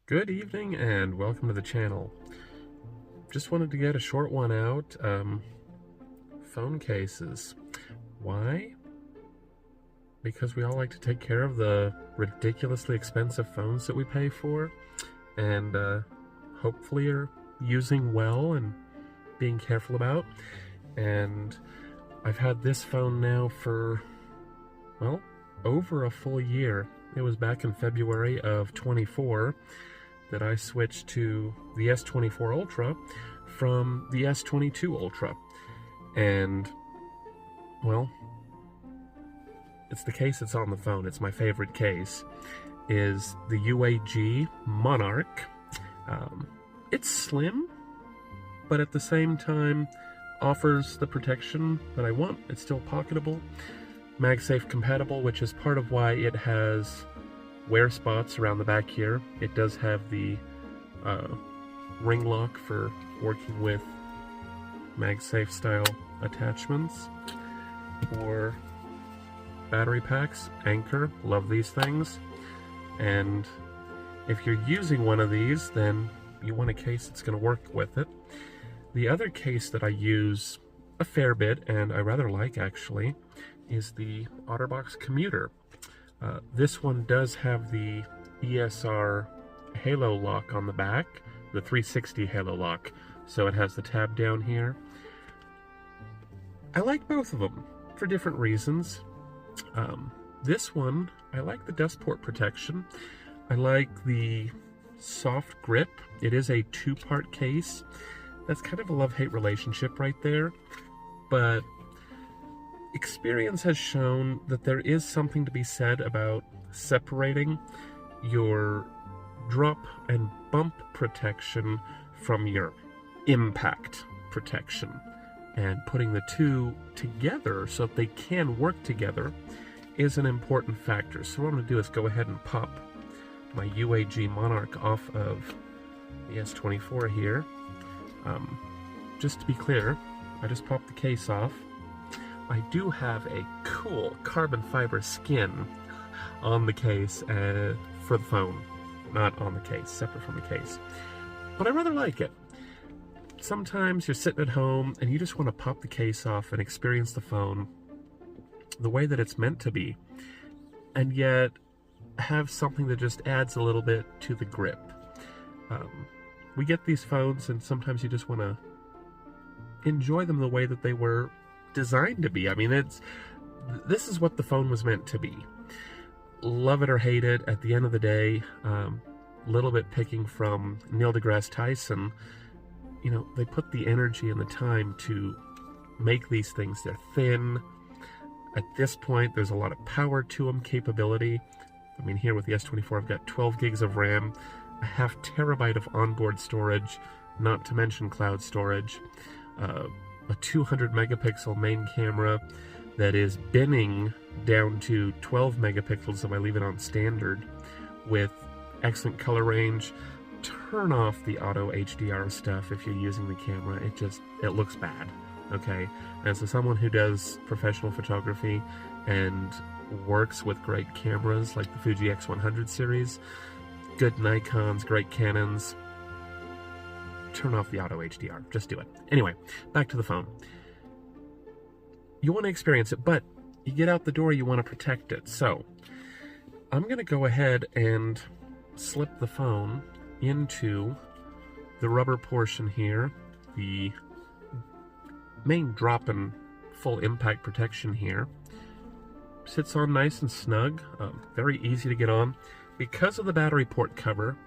Good evening and welcome to the channel. Just wanted to get a short one out. Phone cases. Why? Because we all like to take care of the ridiculously expensive phones that we pay for, and hopefully are using well and being careful about. And I've had this phone now for, well, over a full year. It was back in February of 24 that I switched to the S24 Ultra from the S22 Ultra. And, well, it's the case that's on the phone. It's my favorite case, is the UAG Monarch. It's slim, but at the same time offers the protection that I want. It's still pocketable, MagSafe compatible, which is part of why it has wear spots around the back here. It does have the ring lock for working with MagSafe style attachments. Or battery packs, Anchor, love these things. And if you're using one of these, then you want a case that's going to work with it. The other case that I use a fair bit, and I rather like actually, is the Otterbox Commuter. This one does have the ESR halo lock on the back, the 360 halo lock, so it has the tab down here. I like both of them for different reasons. This one, I like the dust port protection. I like the soft grip. It is a two-part case. That's kind of a love-hate relationship right there, but experience has shown that there is something to be said about separating your drop and bump protection from your impact protection, and putting the two together so that they can work together is an important factor. So what I'm going to do is go ahead and pop my UAG Monarch off of the S24 here. Just to be clear, I just popped the case off. I do have a cool carbon fiber skin on the case for the phone. Not on the case, separate from the case. But I rather like it. Sometimes you're sitting at home and you just want to pop the case off and experience the phone the way that it's meant to be, and yet have something that just adds a little bit to the grip. We get these phones and sometimes you just want to enjoy them the way that they were designed to be. I mean, this is what the phone was meant to be. Love it or hate it, at the end of the day, little bit picking from Neil deGrasse Tyson, you know, they put the energy and the time to make these things. They're thin. At this point, there's a lot of power to them, capability. I mean, here with the S24, I've got 12 gigs of RAM, a ½ terabyte of onboard storage, not to mention cloud storage, a 200 megapixel main camera that is binning down to 12 megapixels if I leave it on standard, with excellent color range. Turn off the auto HDR stuff if you're using the camera. It looks bad, okay? And so someone who does professional photography and works with great cameras like the Fuji X100 series, good Nikons, great Canons, turn off the auto HDR. Just do it. Anyway, back to the phone. You want to experience it, but you get out the door, you want to protect it. So I'm going to go ahead and slip the phone into the rubber portion here, the main drop and full impact protection here. Sits on nice and snug, very easy to get on. Because of the battery port cover,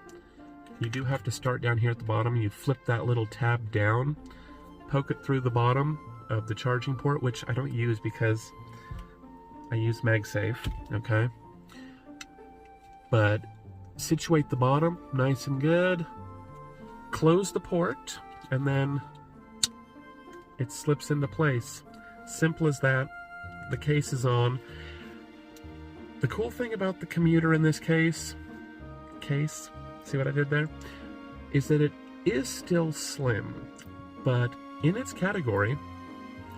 you do have to start down here at the bottom. You flip that little tab down, poke it through the bottom of the charging port, which I don't use because I use MagSafe, okay? But situate the bottom nice and good, close the port, and then it slips into place. Simple as that. The case is on. The cool thing about the Commuter in this case, see what I did there? Is that it is still slim, but in its category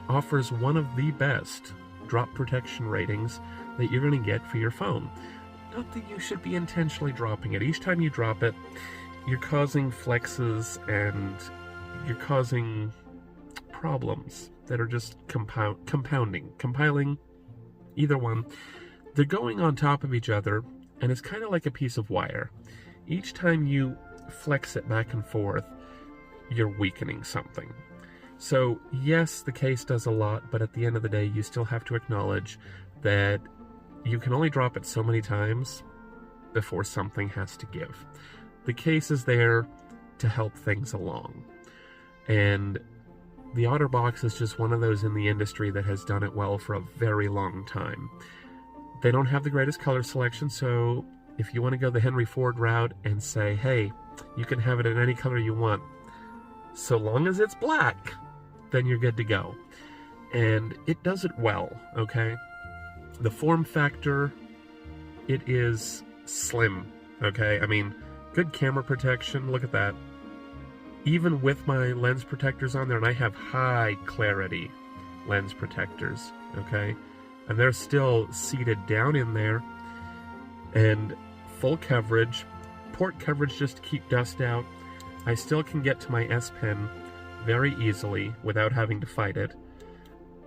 offers one of the best drop protection ratings that you're going to get for your phone. not that you should be intentionally dropping it. Each time you drop it, you're causing flexes and you're causing problems that are just compiling, either one. They're going on top of each other, and it's kind of like a piece of wire. Each time you flex it back and forth, you're weakening something. So yes, the case does a lot, but at the end of the day, you still have to acknowledge that you can only drop it so many times before something has to give. The case is there to help things along. And the Otterbox is just one of those in the industry that has done it well for a very long time. They don't have the greatest color selection, so if you want to go the Henry Ford route and say, hey, you can have it in any color you want, so long as it's black, then you're good to go. And it does it well, okay? The form factor, it is slim, okay? I mean, good camera protection, look at that. Even with my lens protectors on there, and I have high clarity lens protectors, okay? And they're still seated down in there, and full coverage, port coverage just to keep dust out. I still can get to my S Pen very easily without having to fight it,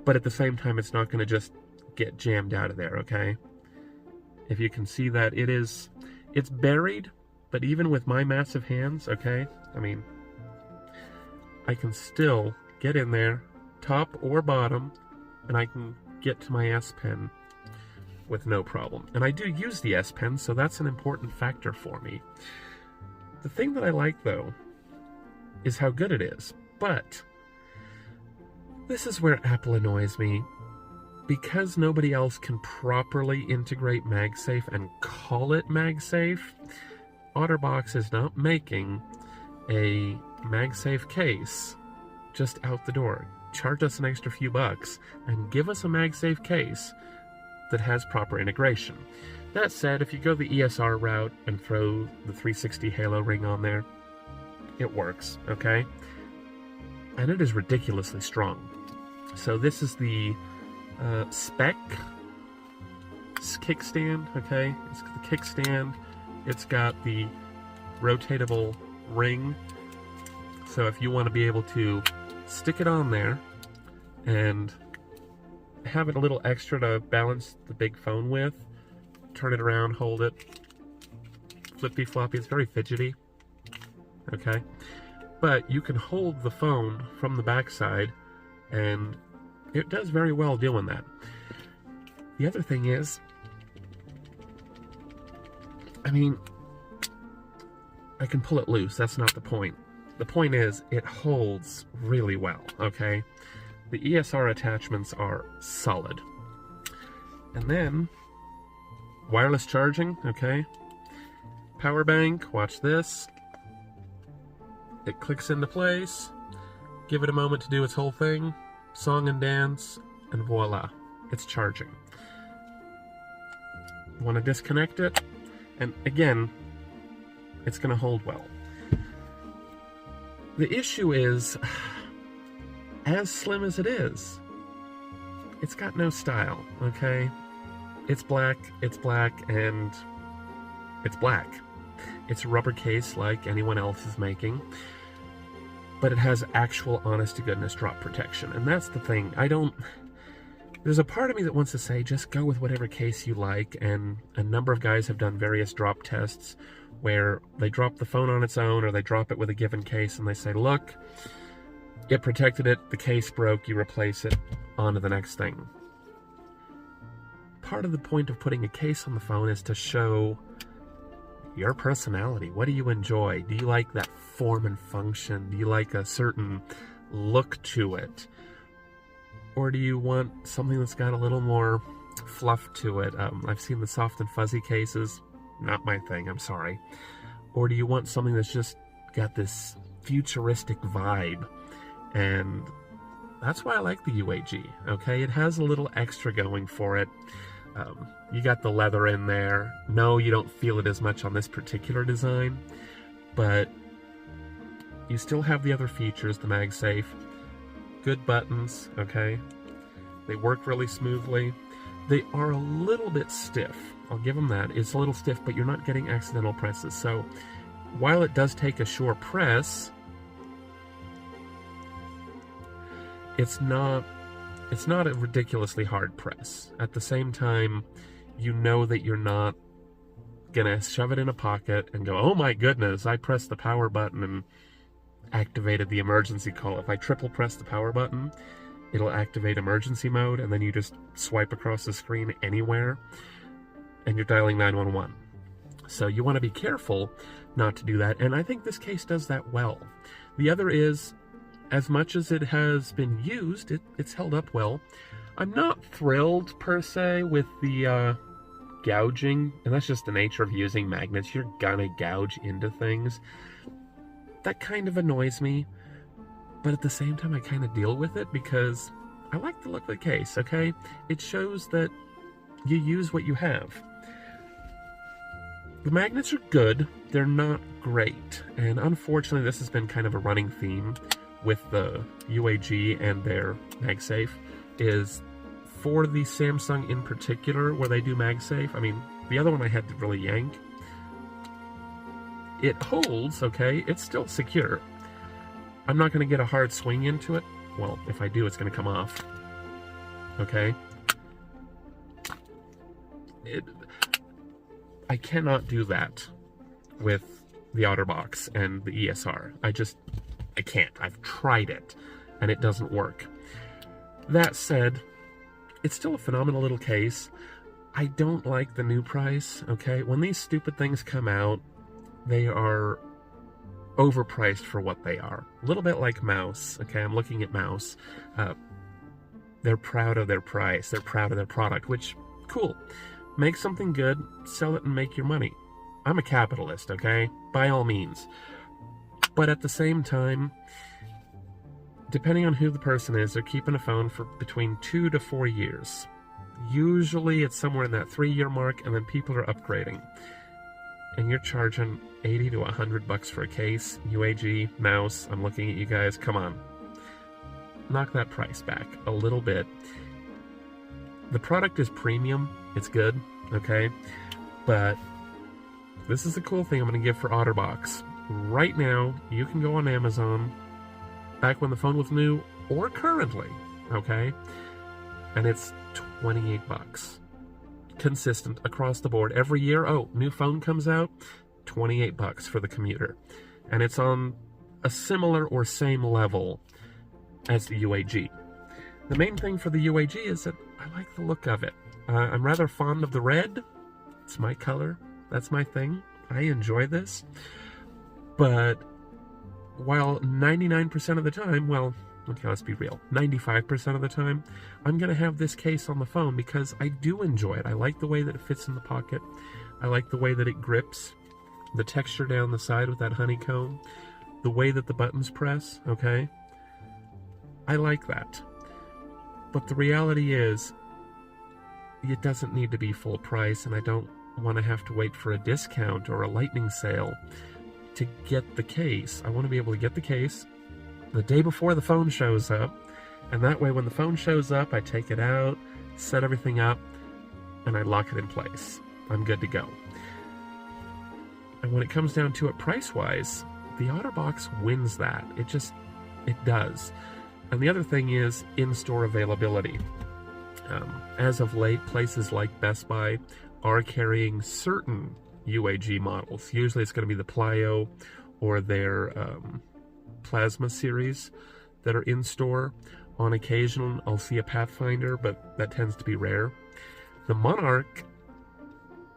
but at the same time, it's not going to just get jammed out of there, okay? If you can see that, it's buried, but even with my massive hands, okay? I mean, I can still get in there, top or bottom, and I can get to my S Pen with no problem. And I do use the S Pen, so that's an important factor for me. The thing that I like, though, is how good it is. But this is where Apple annoys me. Because nobody else can properly integrate MagSafe and call it MagSafe, Otterbox is not making a MagSafe case just out the door. Charge us an extra few bucks and give us a MagSafe case that has proper integration. That said, if you go the ESR route and throw the 360 Halo ring on there, it works, okay? And it is ridiculously strong. So this is the spec kickstand, okay? It's the kickstand. It's got the rotatable ring. So if you want to be able to stick it on there and have it a little extra to balance the big phone with, turn it around, hold it, flippy floppy, it's very fidgety, okay? But you can hold the phone from the backside, and it does very well doing that. The other thing is, I mean, I can pull it loose, that's not the point. The point is, it holds really well, okay? The ESR attachments are solid. And then, wireless charging, okay? Power bank, watch this. It clicks into place. Give it a moment to do its whole thing. Song and dance, and voila, it's charging. Want to disconnect it? And again, it's going to hold well. The issue is, as slim as it is, it's got no style, okay? It's black, and it's black. It's a rubber case like anyone else is making, but it has actual honest-to-goodness drop protection, and that's the thing. There's a part of me that wants to say, just go with whatever case you like, and a number of guys have done various drop tests where they drop the phone on its own, or they drop it with a given case, and they say, look, it protected it, the case broke, you replace it, on to the next thing. Part of the point of putting a case on the phone is to show your personality. What do you enjoy? Do you like that form and function? Do you like a certain look to it? Or do you want something that's got a little more fluff to it? I've seen the soft and fuzzy cases. Not my thing, I'm sorry. Or do you want something that's just got this futuristic vibe? And that's why I like the UAG, okay? It has a little extra going for it. You got the leather in there. No, you don't feel it as much on this particular design, but you still have the other features, the MagSafe. Good buttons, okay? They work really smoothly. They are a little bit stiff, I'll give them that. It's a little stiff, but you're not getting accidental presses. So while it does take a sure press, it's not a ridiculously hard press. At the same time, you know that you're not gonna shove it in a pocket and go, oh my goodness, I pressed the power button and activated the emergency call. If I triple press the power button, it'll activate emergency mode, and then you just swipe across the screen anywhere, and you're dialing 911. So you want to be careful not to do that, and I think this case does that well. The other is, as much as it has been used, it's held up well. I'm not thrilled, per se, with the gouging, and that's just the nature of using magnets. You're gonna gouge into things. That kind of annoys me, but at the same time, I kind of deal with it because I like the look of the case, okay? It shows that you use what you have. The magnets are good, they're not great, and unfortunately, this has been kind of a running theme with the UAG and their MagSafe, is for the Samsung in particular, where they do MagSafe. I mean, the other one I had to really yank. It holds, okay? It's still secure. I'm not going to get a hard swing into it. Well, if I do, it's going to come off. Okay? I cannot do that with the Otterbox and the ESR. I can't. I've tried it, and it doesn't work. That said, it's still a phenomenal little case. I don't like the new price, okay? When these stupid things come out, they are overpriced for what they are. A little bit like Mouse, okay? I'm looking at Mouse. They're proud of their price. They're proud of their product, which, cool. Make something good, sell it, and make your money. I'm a capitalist, okay? By all means. But at the same time, depending on who the person is, they're keeping a phone for between 2 to 4 years. Usually it's somewhere in that 3-year mark, and then people are upgrading. And you're charging $80 to $100 for a case, UAG, Mouse. I'm looking at you guys. Come on. Knock that price back a little bit. The product is premium. It's good, okay? But this is the cool thing I'm going to give for Otterbox. Right now, you can go on Amazon, back when the phone was new, or currently, okay? And it's $28. Consistent across the board. Every year, oh, new phone comes out, $28 for the Commuter. And it's on a similar or same level as the UAG. The main thing for the UAG is that I like the look of it. I'm rather fond of the red. It's my color. That's my thing. I enjoy this. But while 99% of the time, well, okay, let's be real, 95% of the time, I'm going to have this case on the phone because I do enjoy it. I like the way that it fits in the pocket. I like the way that it grips, the texture down the side with that honeycomb, the way that the buttons press, okay? I like that. But the reality is, it doesn't need to be full price, and I don't want to have to wait for a discount or a lightning sale to get the case. I want to be able to get the case the day before the phone shows up, and that way when the phone shows up, I take it out, set everything up, and I lock it in place. I'm good to go. And when it comes down to it price-wise, the Otterbox wins that. It does. And the other thing is in-store availability. As of late, places like Best Buy are carrying certain UAG models. Usually it's going to be the Plio or their Plasma series that are in store. On occasion, I'll see a Pathfinder, but that tends to be rare. The Monarch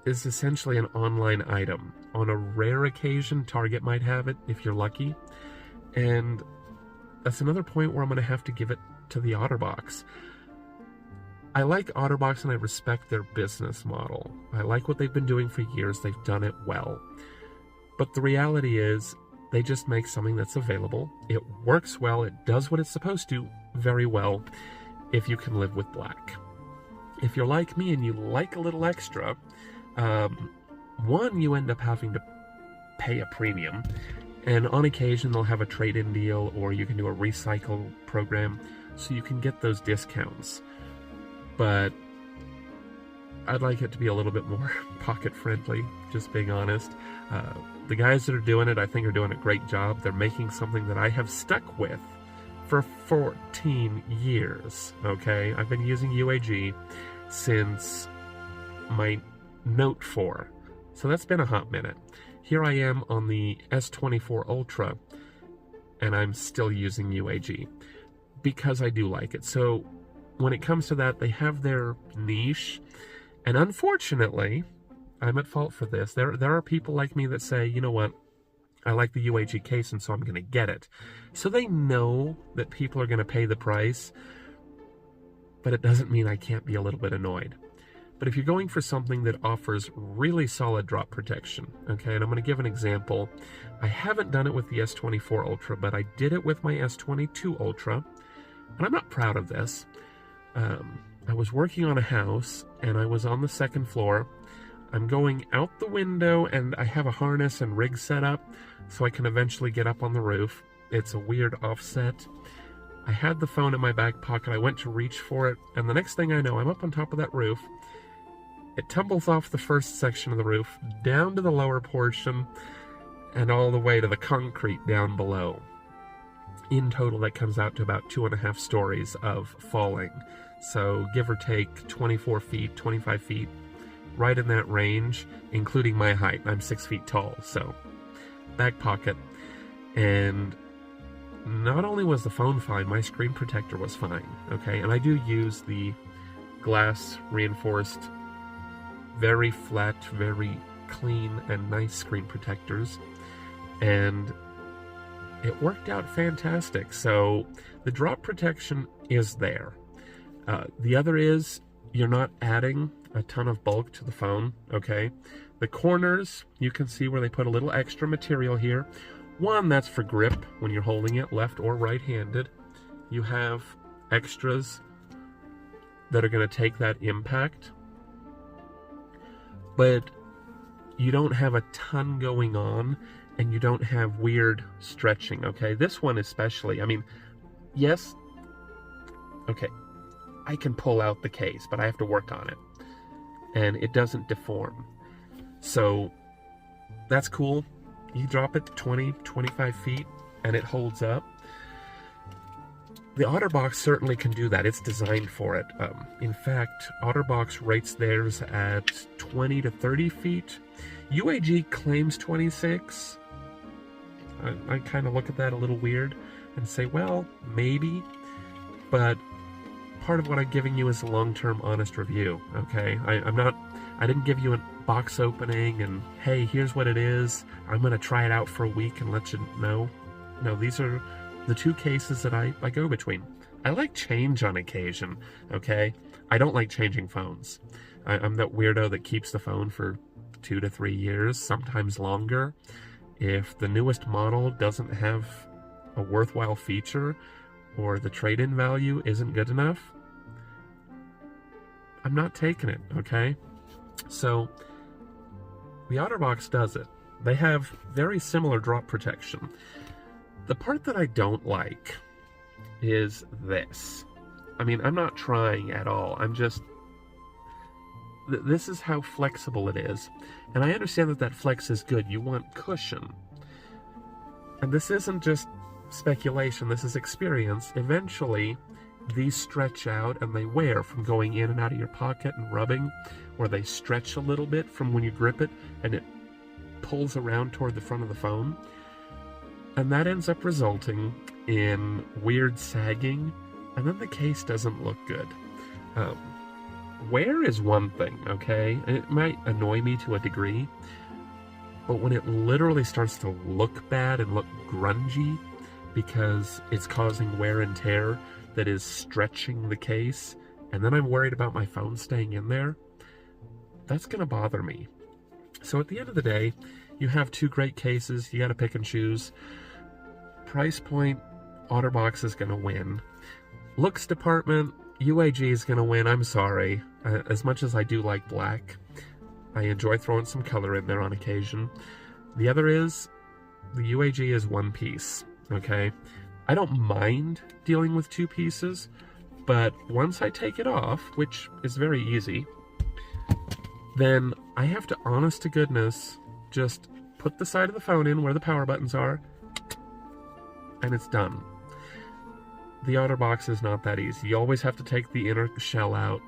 is essentially an online item. On a rare occasion, Target might have it, if you're lucky. And that's another point where I'm going to have to give it to the Otterbox. I like Otterbox and I respect their business model. I like what they've been doing for years. They've done it well. But the reality is, they just make something that's available. It works well. It does what it's supposed to very well if you can live with black. If you're like me and you like a little extra, one, you end up having to pay a premium. And on occasion, they'll have a trade-in deal, or you can do a recycle program, so you can get those discounts. But I'd like it to be a little bit more pocket-friendly, just being honest. The guys that are doing it, I think, are doing a great job. They're making something that I have stuck with for 14 years, okay? I've been using UAG since my Note 4, so that's been a hot minute. Here I am on the S24 Ultra, and I'm still using UAG because I do like it. So when it comes to that, they have their niche, and unfortunately, I'm at fault for this. There are people like me that say, you know what, I like the UAG case, and so I'm going to get it. So they know that people are going to pay the price, but it doesn't mean I can't be a little bit annoyed. But if you're going for something that offers really solid drop protection, okay, and I'm going to give an example. I haven't done it with the S24 Ultra, but I did it with my S22 Ultra, and I'm not proud of this. I was working on a house, and I was on the second floor. I'm going out the window, and I have a harness and rig set up, so I can eventually get up on the roof. It's a weird offset. I had the phone in my back pocket. I went to reach for it, and the next thing I know, I'm up on top of that roof. It tumbles off the first section of the roof, down to the lower portion, and all the way to the concrete down below. In total, that comes out to about 2.5 stories of falling. So give or take 24 feet, 25 feet, right in that range, including my height. I'm 6 feet tall, so back pocket. And not only was the phone fine, my screen protector was fine, okay? And I do use the glass reinforced, very flat, very clean and nice screen protectors, and it worked out fantastic. So the drop protection is there. The other is you're not adding a ton of bulk to the phone, okay? The corners, you can see where they put a little extra material here. One, that's for grip when you're holding it left or right-handed. You have extras that are going to take that impact, but you don't have a ton going on, and you don't have weird stretching, okay? This one especially, I mean, yes, okay, I can pull out the case, but I have to work on it, and it doesn't deform. So that's cool. You drop it 20, 25 feet, and it holds up. The Otterbox certainly can do that. It's designed for it. In fact, Otterbox rates theirs at 20 to 30 feet. UAG claims 26. I kind of look at that a little weird and say, well, maybe. But part of what I'm giving you is a long-term honest review, okay? I didn't give you a box opening and, hey, here's what it is. I'm going to try it out for a week and let you know. No, these are the two cases that I go between. I like change on occasion, okay? I don't like changing phones. I'm that weirdo that keeps the phone for 2 to 3 years, sometimes longer. If the newest model doesn't have a worthwhile feature or the trade-in value isn't good enough, I'm not taking it, okay? So the Otterbox does it. They have very similar drop protection. The part that I don't like is this. I mean, I'm not trying at all. I'm just... This is how flexible it is. And I understand that flex is good. You want cushion. And this isn't just speculation. This is experience. Eventually, these stretch out and they wear from going in and out of your pocket and rubbing, or they stretch a little bit from when you grip it and it pulls around toward the front of the phone. And that ends up resulting in weird sagging, and then the case doesn't look good. Wear is one thing, okay? It might annoy me to a degree, but when it literally starts to look bad and look grungy because it's causing wear and tear that is stretching the case, and then I'm worried about my phone staying in there, that's going to bother me. So at the end of the day, you have two great cases. You got to pick and choose. Price point, Otterbox is going to win. Looks department, UAG is going to win. I'm sorry. As much as I do like black, I enjoy throwing some color in there on occasion. The other is, the UAG is one piece, okay? I don't mind dealing with two pieces, but once I take it off, which is very easy, then I have to, honest to goodness, just put the side of the phone in where the power buttons are, and it's done. The Otterbox is not that easy. You always have to take the inner shell out,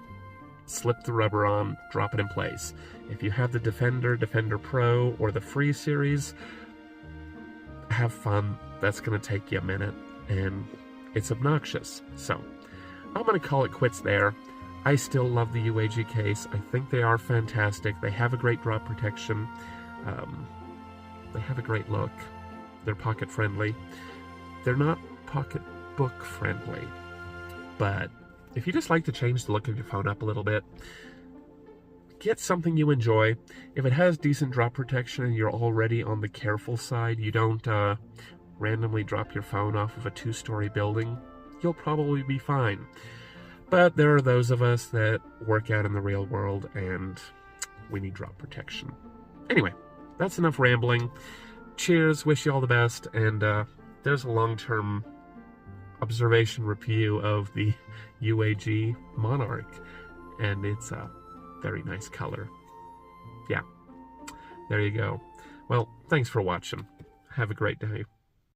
slip the rubber on, drop it in place. If you have the Defender, Defender Pro, or the Free series, have fun. That's going to take you a minute, and it's obnoxious. So, I'm going to call it quits there. I still love the UAG case. I think they are fantastic. They have a great drop protection. They have a great look. They're pocket friendly. They're not pocketbook friendly, but if you just like to change the look of your phone up a little bit, get something you enjoy. If it has decent drop protection and you're already on the careful side, you don't randomly drop your phone off of a 2-story building, you'll probably be fine. But there are those of us that work out in the real world and we need drop protection. Anyway, that's enough rambling. Cheers, wish you all the best, and there's a long-term observation review of the UAG Monarch, and it's a very nice color. Yeah, there you go. Well, thanks for watching. Have a great day.